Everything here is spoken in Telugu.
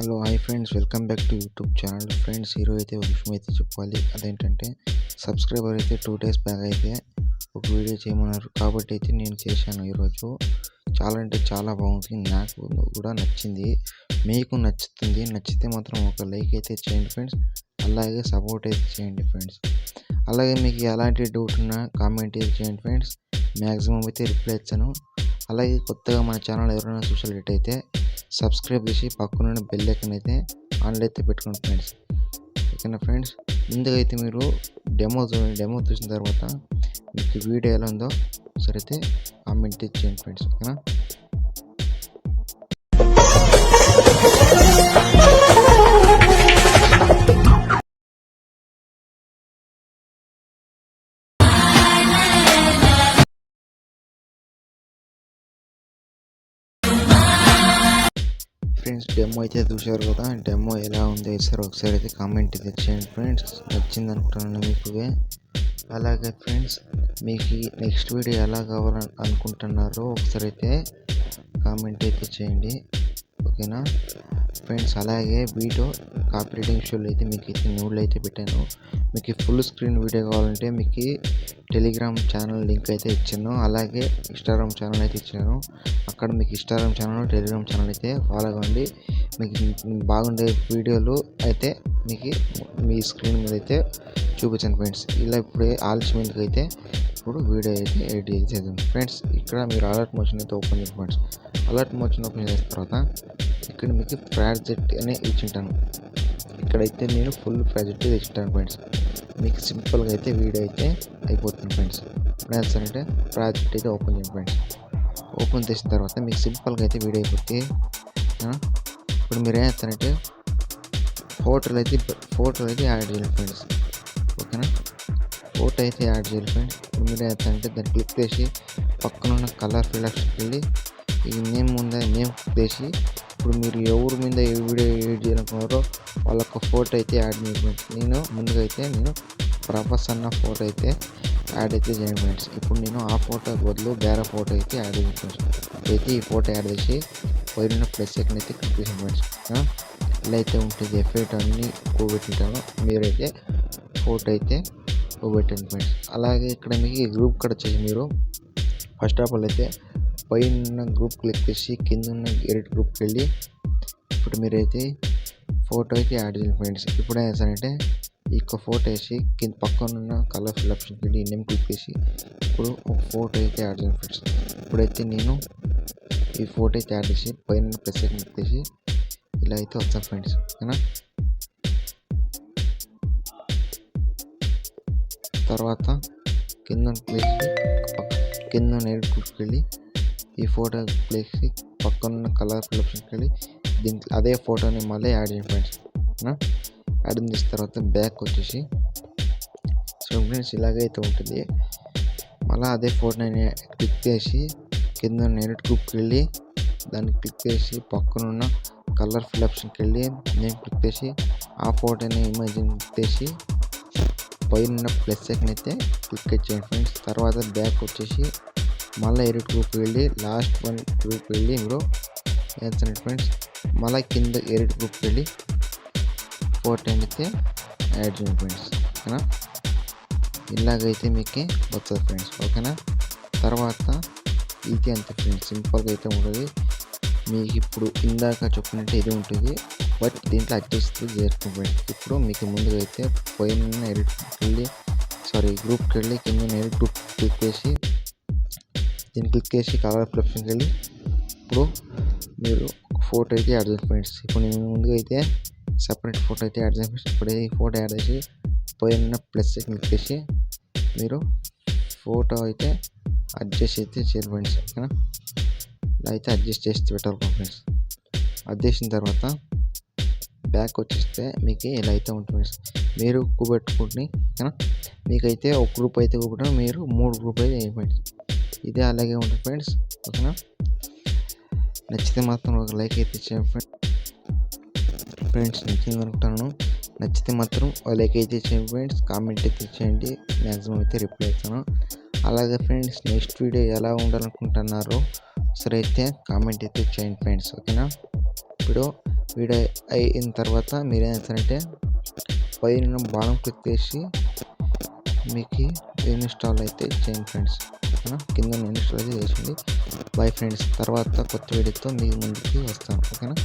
Hello hi friends, welcome back to YouTube channel. Friends, ఈరోజు అయితే ఒక విషయం అయితే చెప్పాలి. అదేంటంటే సబ్స్క్రైబర్ అయితే 2 days బ్యాక్ అయితే ఒక వీడియో చేయమన్నారు కాబట్టి అయితే నేను చేశాను. ఈరోజు చాలా అంటే చాలా బాగుంది, నాకు కూడా నచ్చింది, మీకు నచ్చుతుంది. నచ్చితే మాత్రం ఒక లైక్ అయితే చేయండి ఫ్రెండ్స్, అలాగే సపోర్ట్ అయితే చేయండి ఫ్రెండ్స్. అలాగే మీకు ఎలాంటి డౌట్ ఉన్నా కామెంట్ అయితే చేయండి ఫ్రెండ్స్, మ్యాక్సిమం అయితే రిప్లై ఇచ్చాను. అలాగే కొత్తగా మన ఛానల్ ఎవరైనా చూసినట్లయితే సబ్స్క్రైబ్ చేసి పక్కన బెల్ ఐకాన్ అయితే ఆన్లో అయితే పెట్టుకోండి ఫ్రెండ్స్. ఓకేనా ఫ్రెండ్స్, ముందుగా అయితే మీరు డెమో చూసిన తర్వాత మీకు వీడియో ఎలా ఉందో సరే అయితే కామెంట్ చేయండి ఫ్రెండ్స్. ఓకేనా, ఫ్రెండ్స్ డెమో అయితే చూశారు కదా. డెమో ఎలా ఉందో సార్ ఒకసారి అయితే కామెంట్ అయితే చేయండి ఫ్రెండ్స్. నచ్చింది అనుకుంటున్నాను మీకు. అలాగే ఫ్రెండ్స్, మీకు నెక్స్ట్ వీడియో ఎలా కావాలని అనుకుంటున్నారో ఒకసారి అయితే కామెంట్ అయితే చేయండి. ఓకేనా ఫ్రెండ్స్, అలాగే వీడియో కాపీరైటింగ్ ఇష్యూలు అయితే మీకు అయితే న్యూడ్లు అయితే పెట్టాను. మీకు ఫుల్ స్క్రీన్ వీడియో కావాలంటే మీకు టెలిగ్రామ్ ఛానల్ లింక్ అయితే ఇచ్చాను, అలాగే ఇన్స్టాగ్రామ్ ఛానల్ అయితే ఇచ్చాను. అక్కడ మీకు ఇన్స్టాగ్రామ్ ఛానల్, టెలిగ్రామ్ ఛానల్ అయితే ఫాలో అవ్వండి. మీకు బాగుండే వీడియోలు అయితే మీకు మీ స్క్రీన్ మీద అయితే చూపించండి ఫ్రెండ్స్. ఇలా ఇప్పుడే ఆలస్యం అయితే ఇప్పుడు వీడియో అయితే ఎడిట్ చేద్దాం ఫ్రెండ్స్. ఇక్కడ మీరు అలర్ట్ మోషన్ అయితే ఓపెన్ చేయండి ఫ్రెండ్స్. అలర్ట్ మోషన్ ఓపెన్ చేసిన తర్వాత ఇక్కడ మీకు ప్రాజెక్ట్ అనే ఇచ్చింటాను. ఇక్కడైతే నేను ఫుల్ ప్రాజెక్ట్ ఇచ్చింటాను ఫ్రెండ్స్. మీకు సింపుల్గా అయితే వీడియో అయితే అయిపోతుంది ఫ్రెండ్స్. ఇప్పుడు అంటే ప్రాజెక్ట్ అయితే ఓపెన్ చేయండి ఫ్రెండ్స్. ఓపెన్ చేసిన తర్వాత మీకు సింపుల్గా అయితే వీడియో అయిపోతుంది. ఇప్పుడు మీరు ఏం చేస్తారంటే ఫోటోలు అయితే యాడ్ చేయాలి ఫ్రెండ్స్. ఓకేనా, ఫోటో అయితే యాడ్ చేయాలి ఫ్రెండ్స్. ఇప్పుడు మీరు ఏం చేస్తారంటే దాన్ని క్లిక్ చేసి పక్కన ఉన్న కలర్ ఫిల్టర్స్కి వెళ్ళి ఈ నేమ్ ఉందా నేమ్ క్లిక్ చేసి ఇప్పుడు మీరు ఎవరి మీద ఏ వీడియో ఎడిట్ చేయాలనుకున్నారో వాళ్ళొక ఫోటో అయితే యాడ్ చేయండి ఫ్రెండ్స్. నేను ముందుగా అయితే ప్రభాస్ అన్న ఫోటో అయితే యాడ్ అయితే చేయండి ఫ్రెండ్స్. ఇప్పుడు నేను ఆ ఫోటో బదులు వేరే ఫోటో అయితే యాడ్ చేయండి ఫ్రెండ్స్. అయితే ఈ ఫోటో యాడ్ చేసి పైన ప్లస్ ఐకాన్ అయితే క్లిక్ చేయండి ఫ్రెండ్స్. ఇలా అయితే ఉంటుంది. ఎఫెక్ట్ అన్నీ కూబెట్టింటాను, మీరైతే ఫోటో అయితే కూబెట్టండి ఫ్రెండ్స్. అలాగే ఇక్కడ మీకు గ్రూప్ కట్ వచ్చేసి మీరు ఫస్ట్ ఆఫ్ ఆల్ అయితే పైన గ్రూప్ క్లిక్ చేసి కింద ఉన్న ఎడిట్ గ్రూప్కి వెళ్ళి ఇప్పుడు మీరైతే ఫోటో అయితే యాడ్ చేయండి ఫ్రెండ్స్. ఇప్పుడు ఏం చేస్తారంటే ఈ ఫోటో వేసి కింద పక్కన ఉన్న కలర్ ఫిల్ ఆప్షన్కి వెళ్ళి నేమ్ క్లిక్ చేసి ఇప్పుడు ఒక ఫోటో అయితే యాడ్ చేయండి ఫ్రెండ్స్. ఇప్పుడైతే నేను ఈ ఫోటో అయితే యాడ్ చేసి పైన ప్లస్ క్లిక్ చేసి ఇలా అయితే వస్తాను ఫ్రెండ్స్. ఓకేనా, తర్వాత కింద ఎడిట్ గ్రూప్కి వెళ్ళి ఈ ఫోటో ప్లేస్ పక్కన ఉన్న కలర్ ఫిల్ ఆప్షన్కి వెళ్ళి దీంట్లో అదే ఫోటోని మళ్ళీ యాడ్ చేయండి ఫ్రెండ్స్. యాడ్ చేసిన తర్వాత బ్యాక్ వచ్చేసి ఫ్రెండ్స్ ఇలాగైతే ఉంటుంది. మళ్ళీ అదే ఫోటోని క్లిక్ చేసి కింద ఎడిట్ గ్రూప్కి వెళ్ళి దాన్ని క్లిక్ చేసి పక్కన ఉన్న కలర్ ఫిల్ ఆప్షన్కి వెళ్ళి నేను క్లిక్ చేసి ఆ ఫోటోని ఇమేజ్ని క్లిక్ చేసి పైన ప్లస్ ఐకాన్ అయితే క్లిక్ చేయండి ఫ్రెండ్స్. తర్వాత బ్యాక్ వచ్చేసి మళ్ళీ ఎడిట్ గ్రూప్కి వెళ్ళి లాస్ట్ వన్ గ్రూప్కి వెళ్ళి మీరు వేస్తాను ఫ్రెండ్స్. మళ్ళీ కింద ఎడిట్ గ్రూప్కి వెళ్ళి ఫోటో అయితే యాడ్ చేయండి ఫ్రెండ్స్. ఓకేనా, ఇలాగైతే మీకు వస్తుంది ఫ్రెండ్స్. ఓకేనా, తర్వాత ఇది అంతే ఫ్రెండ్స్, సింపుల్గా అయితే ఉంటుంది. మీకు ఇప్పుడు ఇందాక చెప్పినట్టు ఇది ఉంటుంది, బట్ దీంట్లో అడ్జస్ట్ చేస్తుంది ఫ్రెండ్స్. ఇప్పుడు మీకు ముందుగా అయితే పైన ఎడిట్ గ్రూప్కి వెళ్ళి కింద ఎడిట్ గ్రూప్ క్లిక్ చేసి దీన్ని క్లిక్ చేసి కలర్ ఆప్షన్కి వెళ్ళి ఇప్పుడు మీరు ఫోటో అయితే యాడ్ చేయండి ఫ్రెండ్స్. ఇప్పుడు నేను ముందుగా అయితే సపరేట్ ఫోటో అయితే యాడ్ చేయండి ఫ్రెండ్స్. ఇప్పుడు ఈ ఫోటో యాడ్ చేసి పైన ప్లస్ క్లిక్ చేసి మీరు ఫోటో అయితే అడ్జస్ట్ అయితే చేయాలి ఫ్రెండ్స్. ఓకేనా, ఇలా అయితే అడ్జస్ట్ చేసి పెట్టాలి ఫ్రెండ్స్. అది చేసిన తర్వాత బ్యాక్ వచ్చేస్తే మీకు ఇలా అయితే ఉంటుంది ఫ్రెండ్స్. మీరు కూబెట్టుకుని ఓకేనా, మీకైతే ఒక గ్రూప్ అయితే కూబెట్టాను, మీరు 3 గ్రూప్ అయితే ఫ్రెండ్స్. ఇదే అలాగే ఉంటుంది ఫ్రెండ్స్. ఓకేనా, నచ్చితే మాత్రం ఒక లైక్ అయితే చేయండి ఫ్రెండ్స్. నచ్చింది అనుకుంటాను. నచ్చితే మాత్రం ఒక లైక్ అయితే చేయండి ఫ్రెండ్స్, కామెంట్ అయితే చేయండి, మ్యాక్సిమం అయితే రిప్లై ఇస్తాను. అలాగే ఫ్రెండ్స్, నెక్స్ట్ వీడియో ఎలా ఉండాలనుకుంటున్నారో సరే అయితే కామెంట్ అయితే చేయండి ఫ్రెండ్స్. ఓకేనా, ఇప్పుడు వీడియో అయిన తర్వాత మీరేం చేస్తారంటే పైన బాణం క్లిక్ చేసి మీకు ఇన్స్టాల్ అయితే చేయండి ఫ్రెండ్స్. ఓకేనా, కింద ఇన్స్టాల్ అయితే చేసింది. బాయ్ ఫ్రెండ్స్, తర్వాత కొత్త వీడియోతో మీ ముందుకి వస్తాను. ఓకేనా.